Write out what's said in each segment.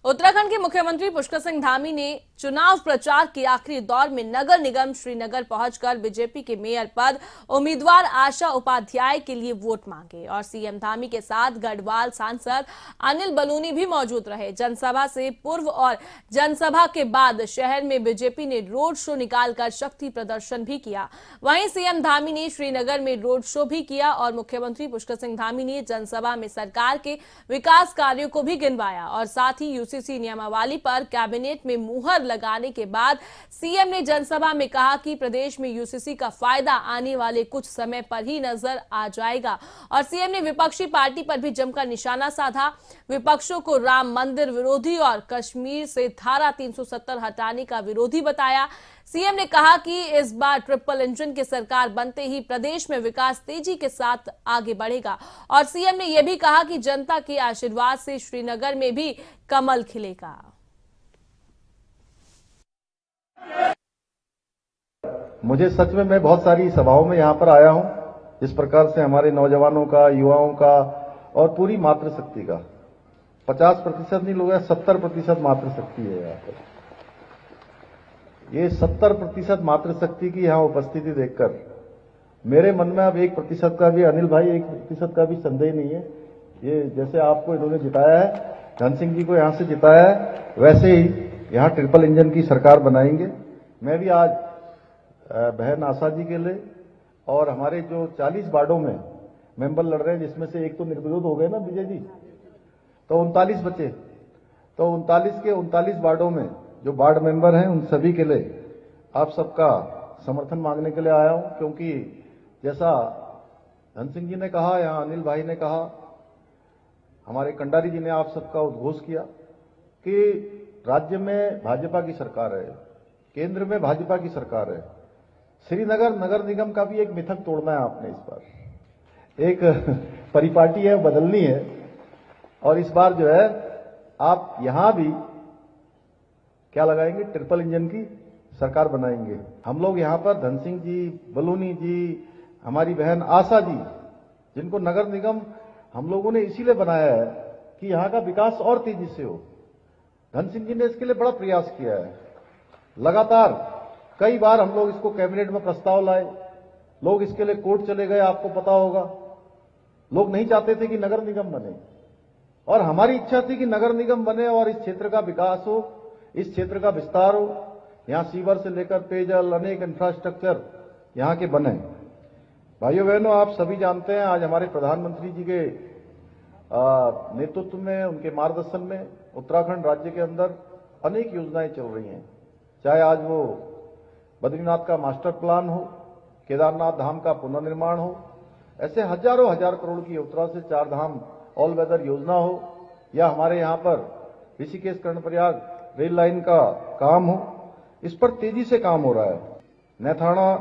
उत्तराखंड के मुख्यमंत्री पुष्कर सिंह धामी ने चुनाव प्रचार के आखिरी दौर में नगर निगम श्रीनगर पहुंचकर बीजेपी के मेयर पद उम्मीदवार आशा उपाध्याय के लिए वोट मांगे और सीएम धामी के साथ गढ़वाल सांसद अनिल बलूनी भी मौजूद रहे। जनसभा से पूर्व और जनसभा के बाद शहर में बीजेपी ने रोड शो निकालकर शक्ति प्रदर्शन भी किया। वहीं सीएम धामी ने श्रीनगर में रोड शो भी किया और मुख्यमंत्री पुष्कर सिंह धामी ने जनसभा में सरकार के विकास कार्यों को भी गिनवाया और साथ ही यूसीसी नियमावली पर कैबिनेट में मुहर लगाने के बाद सीएम ने जनसभा में कहा कि प्रदेश में यूसीसी का फायदा आने वाले कुछ समय पर ही नजर आ जाएगा और सीएम ने विपक्षी पार्टी पर भी जमकर निशाना साधा। विपक्षों को राम मंदिर विरोधी और कश्मीर से धारा 370 हटाने का विरोधी बताया। सीएम ने कहा कि इस बार ट्रिपल इंजन की सरकार बनते ही प्रदेश में विकास तेजी के साथ आगे बढ़ेगा और सीएम ने यह भी कहा कि जनता के आशीर्वाद से श्रीनगर में भी कमल खिलेगा। मुझे सच में मैं बहुत सारी सभाओं में यहां पर आया हूं, जिस प्रकार से हमारे नौजवानों का, युवाओं का और पूरी मातृशक्ति का 50% नहीं लोग 70% मातृशक्ति है यहाँ पर। ये 70% मातृशक्ति की यहां उपस्थिति देखकर मेरे मन में अब 1% का भी, अनिल भाई 1% का भी संदेह नहीं है। ये जैसे आपको इन्होंने जिताया है, धन सिंह जी को यहां से जिताया है, वैसे ही यहां ट्रिपल इंजन की सरकार बनाएंगे। मैं भी आज बहन आशा जी के लिए और हमारे जो 40 वार्डों में मेंबर लड़ रहे हैं, जिसमें से एक तो निर्विरोध हो गए ना विजय जी, तो 39 बचे, तो 39 के 39 वार्डों में जो वार्ड मेंबर हैं उन सभी के लिए आप सबका समर्थन मांगने के लिए आया हूं, क्योंकि जैसा धन सिंह जी ने कहा, यहां अनिल भाई ने कहा, हमारे कंडारी जी ने आप सबका उद्घोष किया कि राज्य में भाजपा की सरकार है, केंद्र में भाजपा की सरकार है। श्रीनगर नगर निगम का भी एक मिथक तोड़ना है आपने, इस बार एक परिपाटी है बदलनी है और इस बार जो है आप यहां भी क्या लगाएंगे, ट्रिपल इंजन की सरकार बनाएंगे। हम लोग यहां पर धन सिंह जी, बलूनी जी, हमारी बहन आशा जी, जिनको नगर निगम हम लोगों ने इसीलिए बनाया है कि यहां का विकास और तेजी से हो। धन सिंह जी ने इसके लिए बड़ा प्रयास किया है, लगातार कई बार हम लोग इसको कैबिनेट में प्रस्ताव लाए, लोग इसके लिए कोर्ट चले गए, आपको पता होगा। लोग नहीं चाहते थे कि नगर निगम बने और हमारी इच्छा थी कि नगर निगम बने और इस क्षेत्र का विकास हो, इस क्षेत्र का विस्तार हो, यहां सीवर से लेकर पेयजल, अनेक इंफ्रास्ट्रक्चर यहां के बने। भाइयों बहनों, आप सभी जानते हैं आज हमारे प्रधानमंत्री जी के नेतृत्व में, उनके मार्गदर्शन में उत्तराखंड राज्य के अंदर अनेक योजनाएं चल रही हैं। चाहे आज वो बद्रीनाथ का मास्टर प्लान हो, केदारनाथ धाम का पुनर्निर्माण हो, ऐसे हजारों हजार करोड़ की उत्तरा से 4 धाम ऑल वेदर योजना हो, या हमारे यहां पर ऋषिकेश कर्णप्रयाग रेल लाइन का काम हो, इस पर तेजी से काम हो रहा है। नैथाणा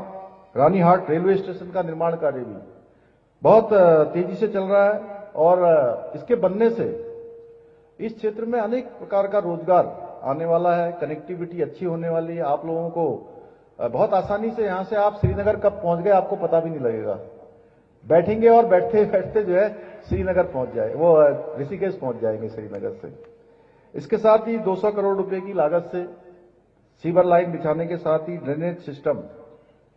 रानीहाट रेलवे स्टेशन का निर्माण कार्य भी बहुत तेजी से चल रहा है और इसके बनने से इस क्षेत्र में अनेक प्रकार का रोजगार आने वाला है, कनेक्टिविटी अच्छी होने वाली है। आप लोगों को बहुत आसानी से यहां से आप श्रीनगर कब पहुंच गए आपको पता भी नहीं लगेगा, बैठेंगे और बैठते बैठते जो है श्रीनगर पहुंच जाए, वो ऋषिकेश पहुंच जाएंगे श्रीनगर से। इसके साथ ही 200 करोड़ रुपए की लागत से सीवर लाइन बिछाने के साथ ही ड्रेनेज सिस्टम,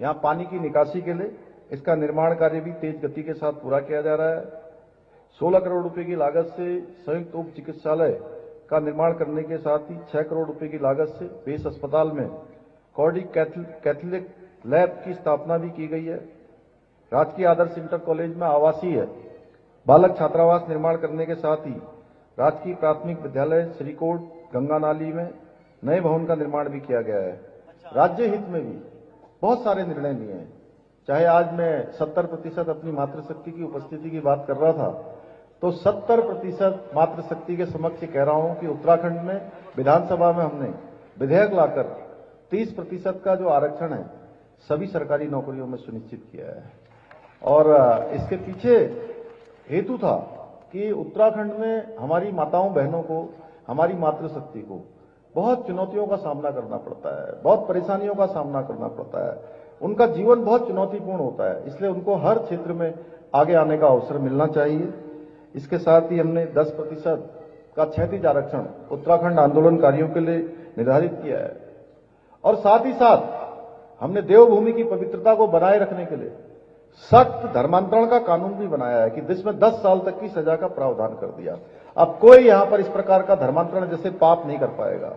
यहां पानी की निकासी के लिए इसका निर्माण कार्य भी तेज गति के साथ पूरा किया जा रहा है। 16 करोड़ रुपए की लागत से संयुक्त उप चिकित्सालय का निर्माण करने के साथ ही 6 करोड़ रुपए की लागत से बेस अस्पताल में कार्डिक कैथलिक लैब की स्थापना भी की गई है। राजकीय आदर्श इंटर कॉलेज में आवासीय बालक छात्रावास निर्माण करने के साथ ही राजकीय प्राथमिक विद्यालय श्रीकोट गंगा नाली में नए भवन का निर्माण भी किया गया है। राज्य हित में भी बहुत सारे निर्णय लिए हैं। चाहे आज मैं 70% अपनी मातृशक्ति की उपस्थिति की बात कर रहा था, तो 70% मातृशक्ति के समक्ष कह रहा हूं कि उत्तराखंड में विधानसभा में हमने विधेयक लाकर 30% का जो आरक्षण है सभी सरकारी नौकरियों में सुनिश्चित किया है। और इसके पीछे हेतु था कि उत्तराखंड में हमारी माताओं बहनों को, हमारी मातृशक्ति को बहुत चुनौतियों का सामना करना पड़ता है, बहुत परेशानियों का सामना करना पड़ता है, उनका जीवन बहुत चुनौतीपूर्ण होता है, इसलिए उनको हर क्षेत्र में आगे आने का अवसर मिलना चाहिए। इसके साथ ही हमने 10% का क्षैतिज आरक्षण उत्तराखंड आंदोलनकारियों के लिए निर्धारित किया है। और साथ ही साथ हमने देवभूमि की पवित्रता को बनाए रखने के लिए सख्त धर्मांतरण का कानून भी बनाया है कि जिसमें 10 साल तक की सजा का प्रावधान कर दिया। अब कोई यहां पर इस प्रकार का धर्मांतरण जैसे पाप नहीं कर पाएगा।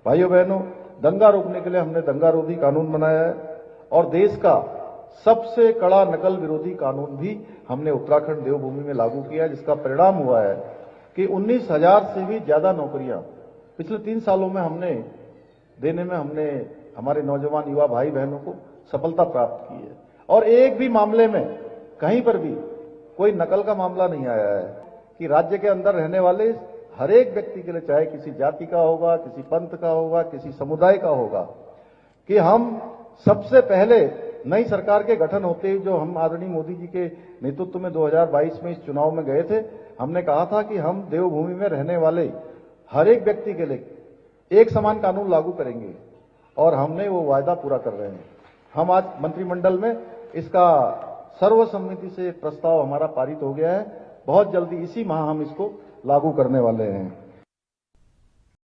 भाइयों बहनों, दंगा रोकने के लिए हमने दंगा रोधी कानून बनाया है और देश का सबसे कड़ा नकल विरोधी कानून भी हमने उत्तराखंड देवभूमि में लागू किया, जिसका परिणाम हुआ है कि 19,000 से भी ज्यादा नौकरियां पिछले 3 सालों में हमने देने में हमने हमारे नौजवान युवा भाई बहनों को सफलता प्राप्त की है। और एक भी मामले में कहीं पर भी कोई नकल का मामला नहीं आया है कि राज्य के अंदर रहने वाले हर एक व्यक्ति के लिए, चाहे किसी जाति का होगा, किसी पंथ का होगा, किसी समुदाय का होगा, कि हम सबसे पहले नई सरकार के गठन होते ही जो हम आदरणीय मोदी जी के नेतृत्व में 2022 में इस चुनाव में गए थे, हमने कहा था कि हम देवभूमि में रहने वाले हर एक व्यक्ति के लिए एक समान कानून लागू करेंगे और हमने वो वायदा पूरा कर रहे हैं। हम आज मंत्रिमंडल में इसका सर्वसम्मति से प्रस्ताव हमारा पारित हो गया है। बहुत जल्दी इसी माह हम इसको लागू करने वाले हैं।